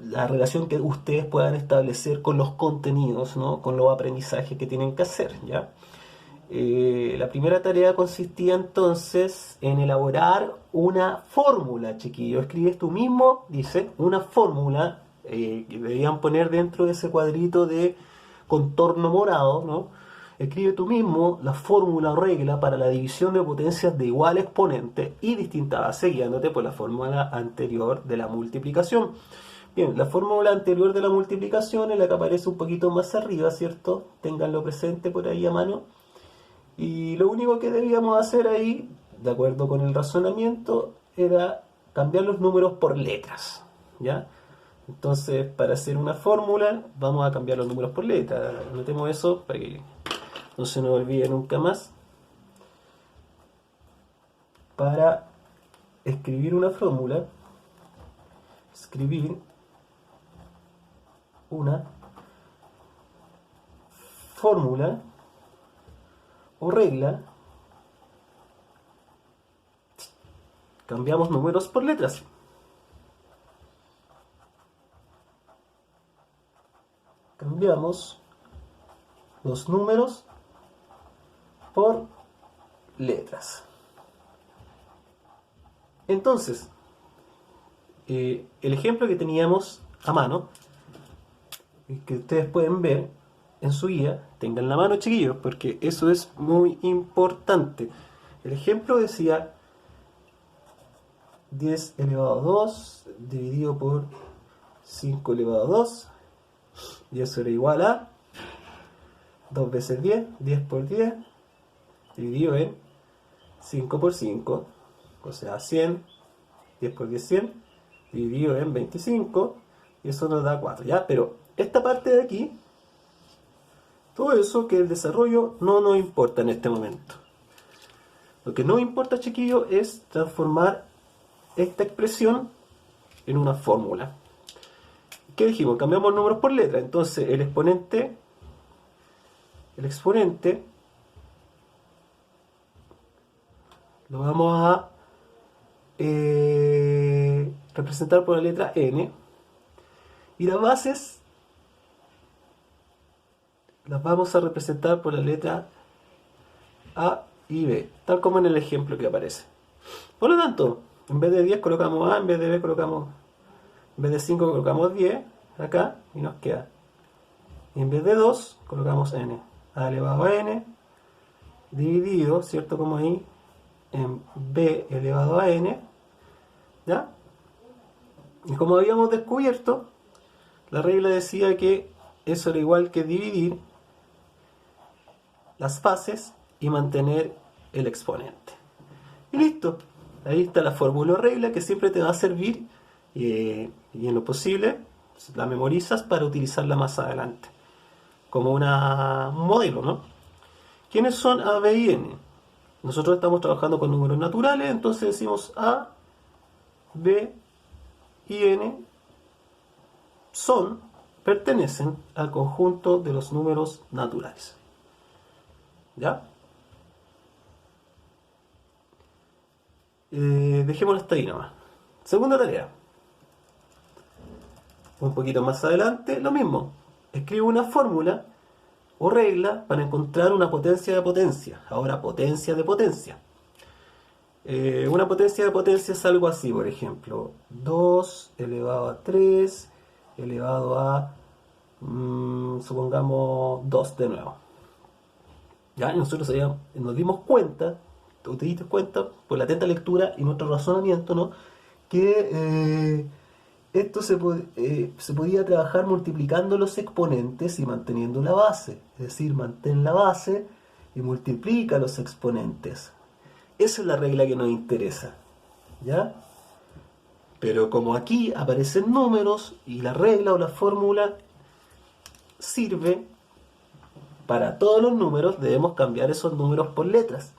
la relación que ustedes puedan establecer con los contenidos, ¿no? Con los aprendizajes que tienen que hacer, ¿ya? La primera tarea consistía entonces en elaborar una fórmula, chiquillo. Escribes tú mismo, dice, una fórmula que debían poner dentro de ese cuadrito de contorno morado, ¿no? Escribe tú mismo la fórmula o regla para la división de potencias de igual exponente y distinta base, guiándote por la fórmula anterior de la multiplicación. Bien, la fórmula anterior de la multiplicación es la que aparece un poquito más arriba, ¿cierto? Ténganlo presente por ahí a mano. Y lo único que debíamos hacer ahí, de acuerdo con el razonamiento, era cambiar los números por letras, ¿ya? Entonces, para hacer una fórmula, vamos a cambiar los números por letras. Anotemos eso para que no se nos olvide nunca más. Para escribir una fórmula, escribir una fórmula o regla, cambiamos números por letras. Cambiamos los números por letras. Entonces, el ejemplo que teníamos a mano, que ustedes pueden ver en su guía, tengan la mano, chiquillos, porque eso es muy importante. El ejemplo decía 10 elevado a 2 dividido por 5 elevado a 2, y eso era igual a 2 veces 10, 10 por 10, dividido en 5 por 5, o sea 100, 10 por 10, 100, dividido en 25, y eso nos da 4, ¿ya? Pero esta parte de aquí, todo eso que el desarrollo no nos importa en este momento. Lo que no importa, chiquillo, es transformar esta expresión en una fórmula. ¿Qué dijimos? Cambiamos números por letra. Entonces el exponente lo vamos a representar por la letra n, y las bases las vamos a representar por la letra A y B, tal como en el ejemplo que aparece. Por lo tanto, en vez de 10 colocamos A, en vez de B colocamos, en vez de 5 colocamos 10 acá, y nos queda. Y en vez de 2 colocamos n, A elevado a n, dividido, ¿cierto? Como ahí, en B elevado a n, ¿ya? Y como habíamos descubierto, la regla decía que eso era igual que dividir las fases y mantener el exponente. Y listo. Ahí está la fórmula o regla que siempre te va a servir, y en lo posible la memorizas para utilizarla más adelante como un modelo, ¿no? ¿Quiénes son A, B y N? Nosotros estamos trabajando con números naturales, entonces decimos A, B y N pertenecen al conjunto de los números naturales. ¿Ya? Dejémoslo hasta ahí nomás. Segunda tarea. Un poquito más adelante, lo mismo. Escribe una fórmula o regla para encontrar una potencia de potencia. Ahora, potencia de potencia. Una potencia de potencia es algo así, por ejemplo, 2 elevado a 3 elevado a, supongamos, 2 de nuevo. ¿Ya? Y nosotros nos dimos cuenta, o te diste cuenta, por la atenta lectura y nuestro razonamiento, ¿no? Que esto se podía trabajar multiplicando los exponentes y manteniendo la base. Es decir, mantén la base y multiplica los exponentes. Esa es la regla que nos interesa, ¿ya? Pero como aquí aparecen números y la regla o la fórmula sirve para todos los números, debemos cambiar esos números por letras,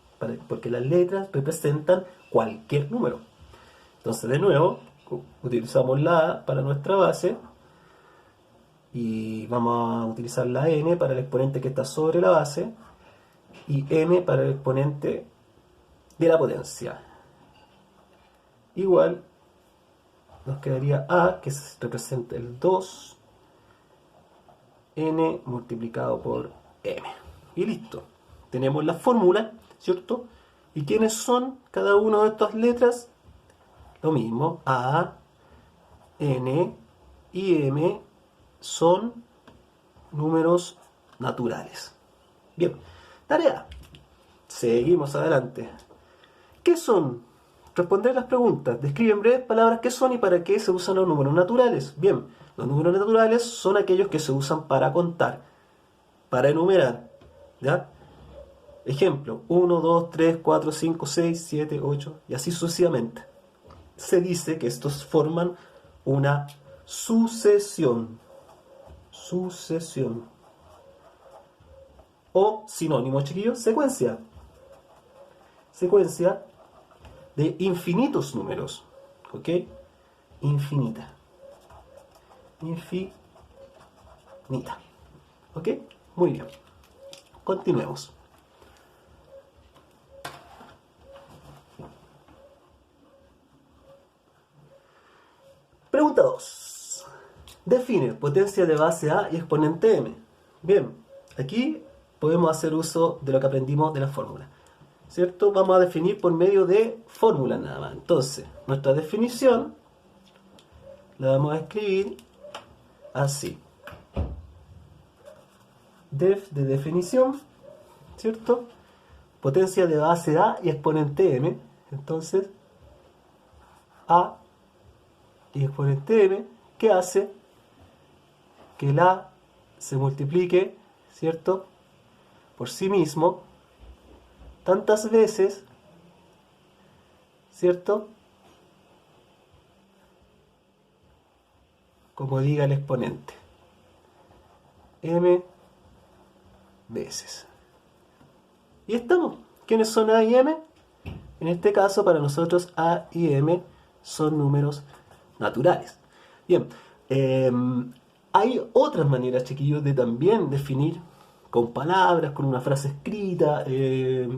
porque las letras representan cualquier número. Entonces, de nuevo, utilizamos la A para nuestra base y vamos a utilizar la N para el exponente que está sobre la base y M para el exponente de la potencia, igual nos quedaría A, que representa el 2, n multiplicado por m. Y listo. Tenemos la fórmula, ¿cierto? ¿Y quiénes son cada una de estas letras? Lo mismo, A, n y m son números naturales. Bien, tarea. Seguimos adelante. ¿Qué son? Responder las preguntas. Describe en breves palabras qué son y para qué se usan los números naturales. Bien, los números naturales son aquellos que se usan para contar, para enumerar. ¿Ya? Ejemplo, 1, 2, 3, 4, 5, 6, 7, 8 y así sucesivamente. Se dice que estos forman una sucesión. Sucesión. O sinónimo, chiquillos, secuencia. Secuencia de infinitos números. ¿Ok? Infinita. Infinita. ¿Ok? Muy bien. Continuemos. Pregunta 2. Define potencia de base A y exponente M. Bien, aquí podemos hacer uso de lo que aprendimos de la fórmula. ¿Cierto? Vamos a definir por medio de fórmulas nada más. Entonces, nuestra definición la vamos a escribir así. Def de definición, ¿cierto? Potencia de base A y exponente M. Entonces, A y exponente M, ¿qué hace? Que el A se multiplique, ¿cierto? Por sí mismo, tantas veces, ¿cierto? Como diga el exponente. M veces. Y estamos. ¿Quiénes son A y M? En este caso, para nosotros, A y M son números naturales. Bien, hay otras maneras, chiquillos, de también definir con palabras, con una frase escrita, de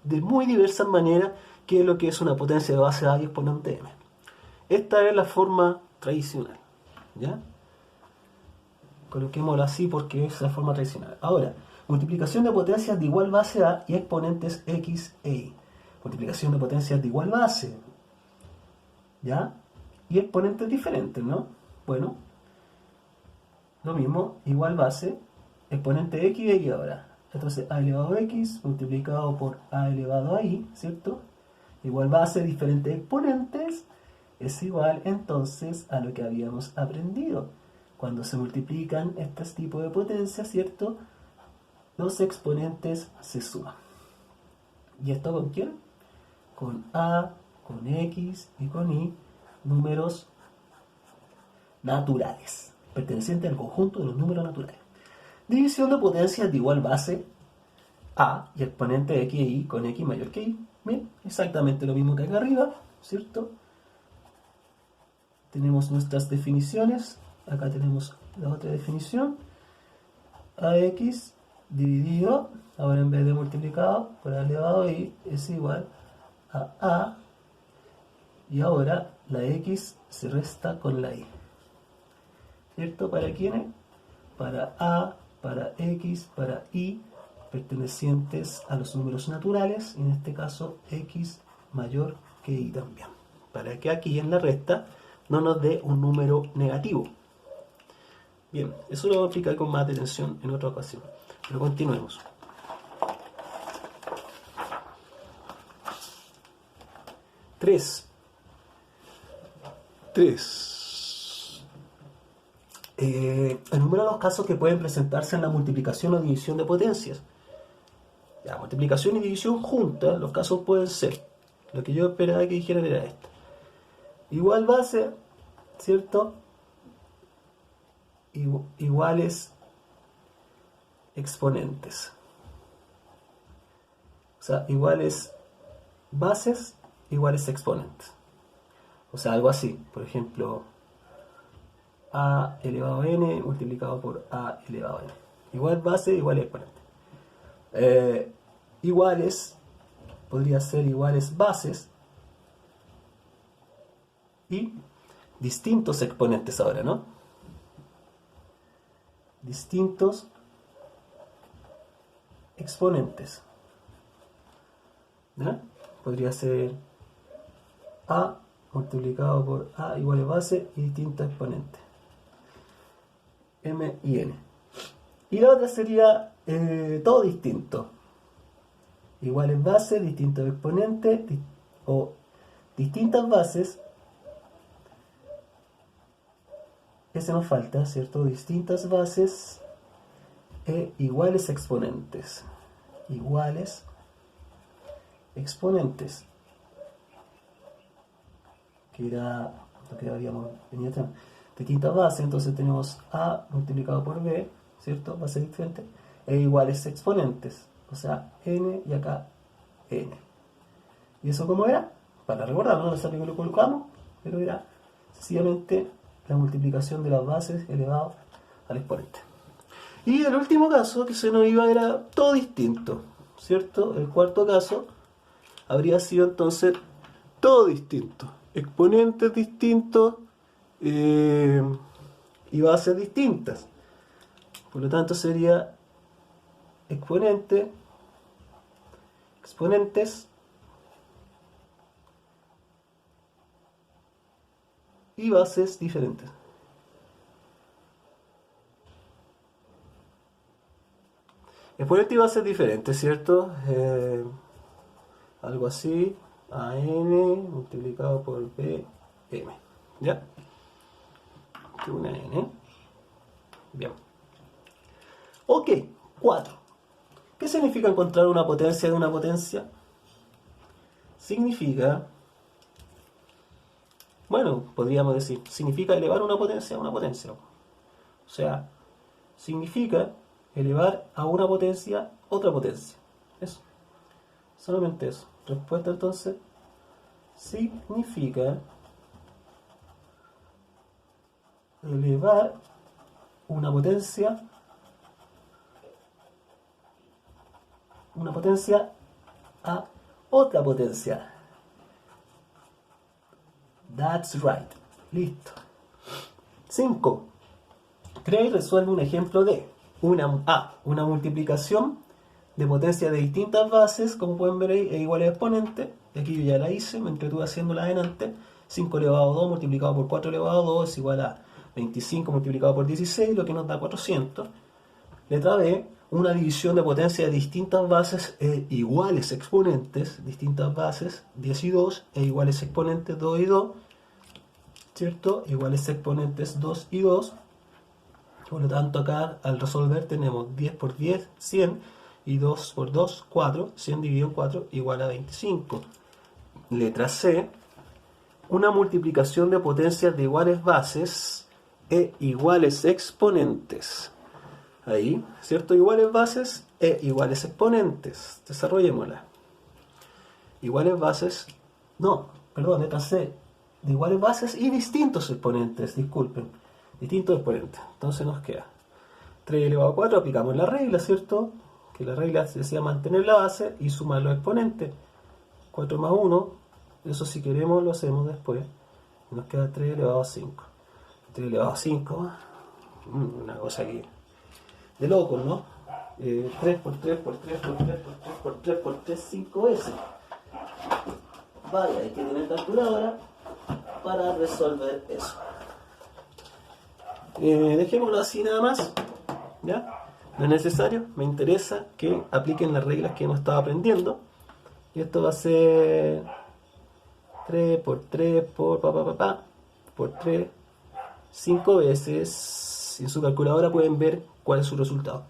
muy diversas maneras, qué es lo que es una potencia de base A y exponente M. Esta es la forma tradicional, ¿ya? Coloquémoslo así porque es la forma tradicional. Ahora, multiplicación de potencias de igual base A y exponentes X e Y. Multiplicación de potencias de igual base, ¿ya? Y exponentes diferentes, ¿no? Bueno, lo mismo, igual base, exponente X y Y ahora. Entonces, A elevado a X multiplicado por A elevado a Y, ¿cierto? Igual base, diferentes exponentes, es igual entonces a lo que habíamos aprendido. Cuando se multiplican estos tipos de potencias, ¿cierto? Los exponentes se suman. ¿Y esto con quién? Con A, con X y con Y, números naturales, pertenecientes al conjunto de los números naturales. División de potencias de igual base A y exponente X y Y con X mayor que Y. Bien, exactamente lo mismo que acá arriba, ¿cierto? Tenemos nuestras definiciones. Acá tenemos la otra definición. AX dividido, ahora en vez de multiplicado por A elevado a Y, es igual a. Y ahora la X se resta con la Y. ¿Cierto? ¿Para quiénes? Para A, para X, para Y, pertenecientes a los números naturales, y en este caso X mayor que Y también. Para que aquí en la resta no nos dé un número negativo. Bien, eso lo voy a explicar con más detención en otra ocasión. Pero continuemos. 3. Enumera los casos que pueden presentarse en la multiplicación o división de potencias. La multiplicación y división juntas, los casos pueden ser. Lo que yo esperaba que dijeran era esto. Igual base, ¿cierto? Iguales exponentes. O sea, iguales bases, iguales exponentes. O sea, algo así. Por ejemplo, A elevado a n multiplicado por A elevado a n. Igual base, igual exponente. Iguales, podría ser iguales bases. Y distintos exponentes ahora, ¿no? Distintos exponentes. ¿Ya? Podría ser A multiplicado por A igual a base y distintos exponentes. M y N. Y la otra sería todo distinto. Iguales bases, distintos exponentes, o distintas bases. Ese nos falta, ¿cierto? Distintas bases e iguales exponentes. Iguales exponentes. Que era lo que habíamos venido atrás. Distintas bases, entonces tenemos A multiplicado por B, ¿cierto? Bases diferentes. E iguales exponentes. O sea, N y acá N. ¿Y eso cómo era? Para recordarlo, no sabía que lo colocamos, pero era sencillamente la multiplicación de las bases elevado al exponente. Y el último caso que se nos iba era todo distinto, ¿cierto? El cuarto caso habría sido entonces todo distinto. Exponentes distintos y bases distintas. Por lo tanto sería exponentes y bases diferentes. Exponentes y bases diferentes, ¿cierto? Algo así, AN multiplicado por BM. ¿Ya? Una N. Bien. Ok, 4. ¿Qué significa encontrar una potencia de una potencia? Significa, bueno, podríamos decir, significa elevar una potencia a una potencia. O sea, significa elevar a una potencia otra potencia. Eso. Solamente eso. Respuesta entonces, significa elevar una potencia a otra potencia. That's right. Listo. 5. Crea y resuelve un ejemplo de una multiplicación de potencias de distintas bases, como pueden ver ahí, e iguales a exponentes. Aquí yo ya la hice, me entretuve haciéndola delante. 5 elevado a 2 multiplicado por 4 elevado a 2 es igual a 25 multiplicado por 16, lo que nos da 400. Letra B, una división de potencia de distintas bases e iguales exponentes, distintas bases, 10 y 2, e iguales exponentes, 2 y 2, ¿cierto? Iguales exponentes, 2 y 2. Por lo tanto, acá al resolver tenemos 10 por 10, 100, y 2 por 2, 4, 100 dividido en 4 igual a 25. Letra C, una multiplicación de potencias de iguales bases e iguales exponentes. Ahí, ¿cierto? Iguales bases e iguales exponentes. Desarrollémosla. Iguales bases, letra C. De iguales bases y distintos exponentes, disculpen. Distintos exponentes. Entonces nos queda 3 elevado a 4, aplicamos la regla, ¿cierto? Que la regla decía mantener la base y sumar los exponentes. 4 más 1, eso si queremos lo hacemos después. Y nos queda 3 elevado a 5. 3 elevado a 5, una cosa aquí de locos, ¿no? 3 por 3 por 3 por 3 por 3 por 3 por 3, 5 veces. Vaya, hay que tener calculadora para resolver eso. Dejémoslo así nada más, ¿ya? No es necesario, me interesa que apliquen las reglas que hemos estado aprendiendo. Y esto va a ser 3 por 3 por por 3, 5 veces. En su calculadora pueden ver cuál es su resultado.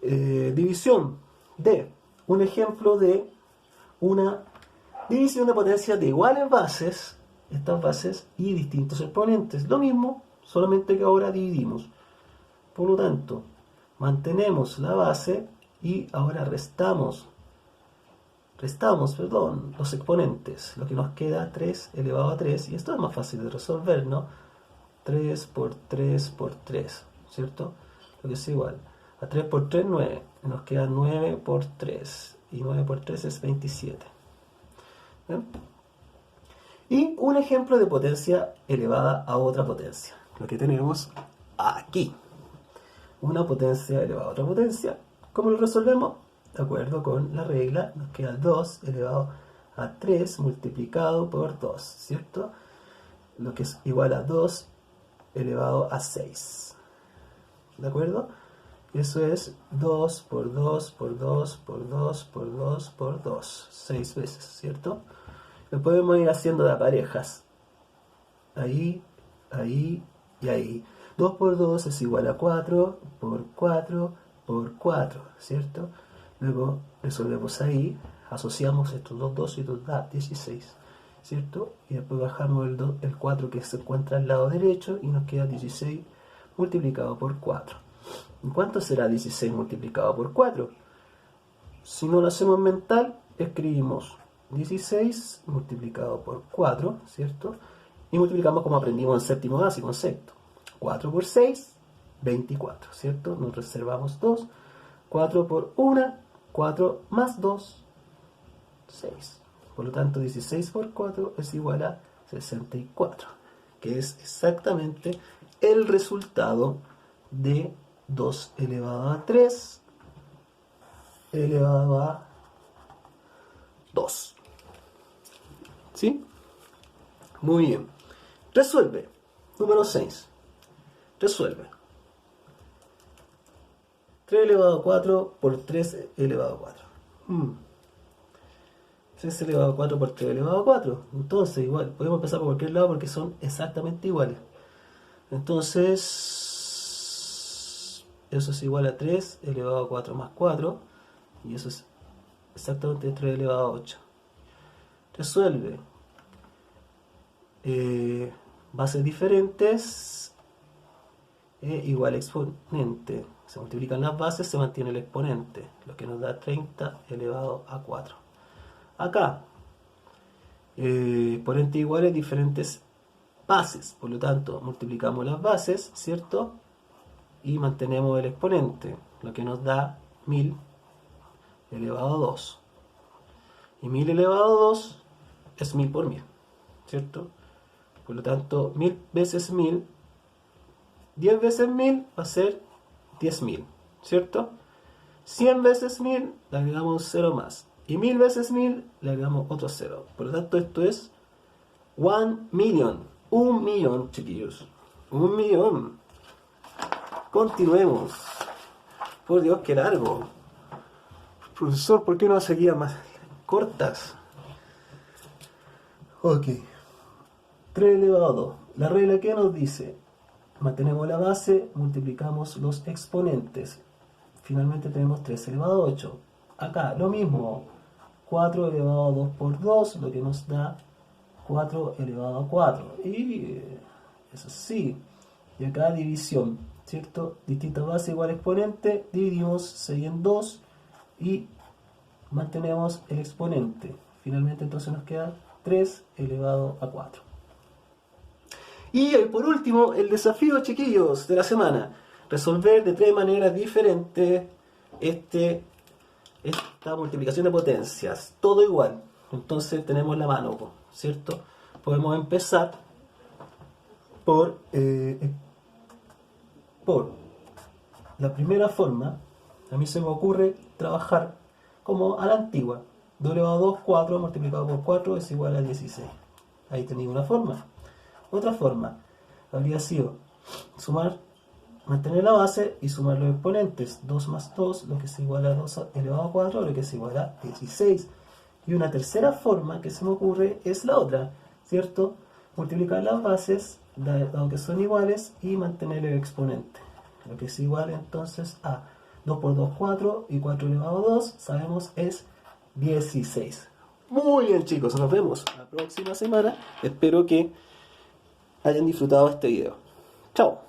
División de un ejemplo de una división de potencias de iguales bases, estas bases y distintos exponentes. Lo mismo, solamente que ahora dividimos. Por lo tanto, mantenemos la base y ahora restamos los exponentes. Lo que nos queda 3 elevado a 3, y esto es más fácil de resolver, ¿no? 3 por 3 por 3, ¿cierto? Lo que es igual a 3 por 3, 9. Nos queda 9 por 3. Y 9 por 3 es 27. ¿Bien? Y un ejemplo de potencia elevada a otra potencia. Lo que tenemos aquí. Una potencia elevada a otra potencia. ¿Cómo lo resolvemos? De acuerdo con la regla, nos queda 2 elevado a 3 multiplicado por 2, ¿cierto? Lo que es igual a 2 elevado a 6. ¿De acuerdo? Eso es 2 por 2 por 2 por 2 por 2 por 2. 6 veces, ¿cierto? Lo podemos ir haciendo de parejas. Ahí, ahí y ahí. 2 por 2 es igual a 4 por 4 por 4, ¿cierto? Luego resolvemos ahí, asociamos estos dos 2 y nos da 16, ¿cierto? Y después bajamos el 4 que se encuentra al lado derecho y nos queda 16 multiplicado por 4. ¿Y cuánto será 16 multiplicado por 4? Si no lo hacemos mental, escribimos 16 multiplicado por 4, ¿cierto? Y multiplicamos como aprendimos en séptimo básico, en sexto. 4 por 6, 24, ¿cierto? Nos reservamos 2. 4 por 1, 4 más 2, 6. Por lo tanto, 16 por 4 es igual a 64, que es exactamente el resultado de 2 elevado a 3 elevado a 2. ¿Sí? Muy bien. Resuelve. Número 6. Resuelve. 3 elevado a 4 por 3 elevado a 4. 3 elevado a 4 por 3 elevado a 4. Entonces, igual, podemos empezar por cualquier lado porque son exactamente iguales. Entonces, eso es igual a 3 elevado a 4 más 4. Y eso es exactamente 3 elevado a 8. Resuelve. Bases diferentes igual exponente. Se multiplican las bases, se mantiene el exponente, lo que nos da 30 elevado a 4. Acá, exponentes iguales, diferentes bases, por lo tanto multiplicamos las bases, ¿cierto? Y mantenemos el exponente, lo que nos da 1000 elevado a 2. Y 1000 elevado a 2 es 1000 por 1000, ¿cierto? Por lo tanto, 1000 veces 1000, 10 veces 1000 va a ser 10.000, ¿cierto? 100 veces 1000 le agregamos un 0 más. Y 1000 veces 1000 le agregamos otro 0. Por lo tanto, esto es 1 million. 1 millón, chiquillos. 1 millón. Continuemos. Por Dios, qué largo. Profesor, ¿por qué no hace guías más cortas? Ok. 3 elevado a 2. La regla que nos dice: mantenemos la base, multiplicamos los exponentes. Finalmente tenemos 3 elevado a 8. Acá lo mismo. 4 elevado a 2 por 2, lo que nos da 4 elevado a 4. Y eso sí. Y acá división, ¿cierto? Distintas bases igual exponente. Dividimos 6 en 2 y mantenemos el exponente. Finalmente entonces nos queda 3 elevado a 4. Y por último, el desafío, chiquillos, de la semana. Resolver de 3 maneras diferentes esta multiplicación de potencias. Todo igual. Entonces tenemos la mano, ¿cierto? Podemos empezar por la primera forma. A mí se me ocurre trabajar como a la antigua. 2 elevado a 2, 4 multiplicado por 4 es igual a 16. Ahí tenéis una forma. Otra forma habría sido sumar, mantener la base y sumar los exponentes. 2 más 2, lo que es igual a 2 elevado a 4, lo que es igual a 16. Y una tercera forma que se me ocurre es la otra, ¿cierto? Multiplicar las bases, dado que son iguales, y mantener el exponente. Lo que es igual entonces a 2 por 2, 4, y 4 elevado a 2, sabemos, es 16. Muy bien, chicos, nos vemos la próxima semana. Espero que hayan disfrutado este video. Chao.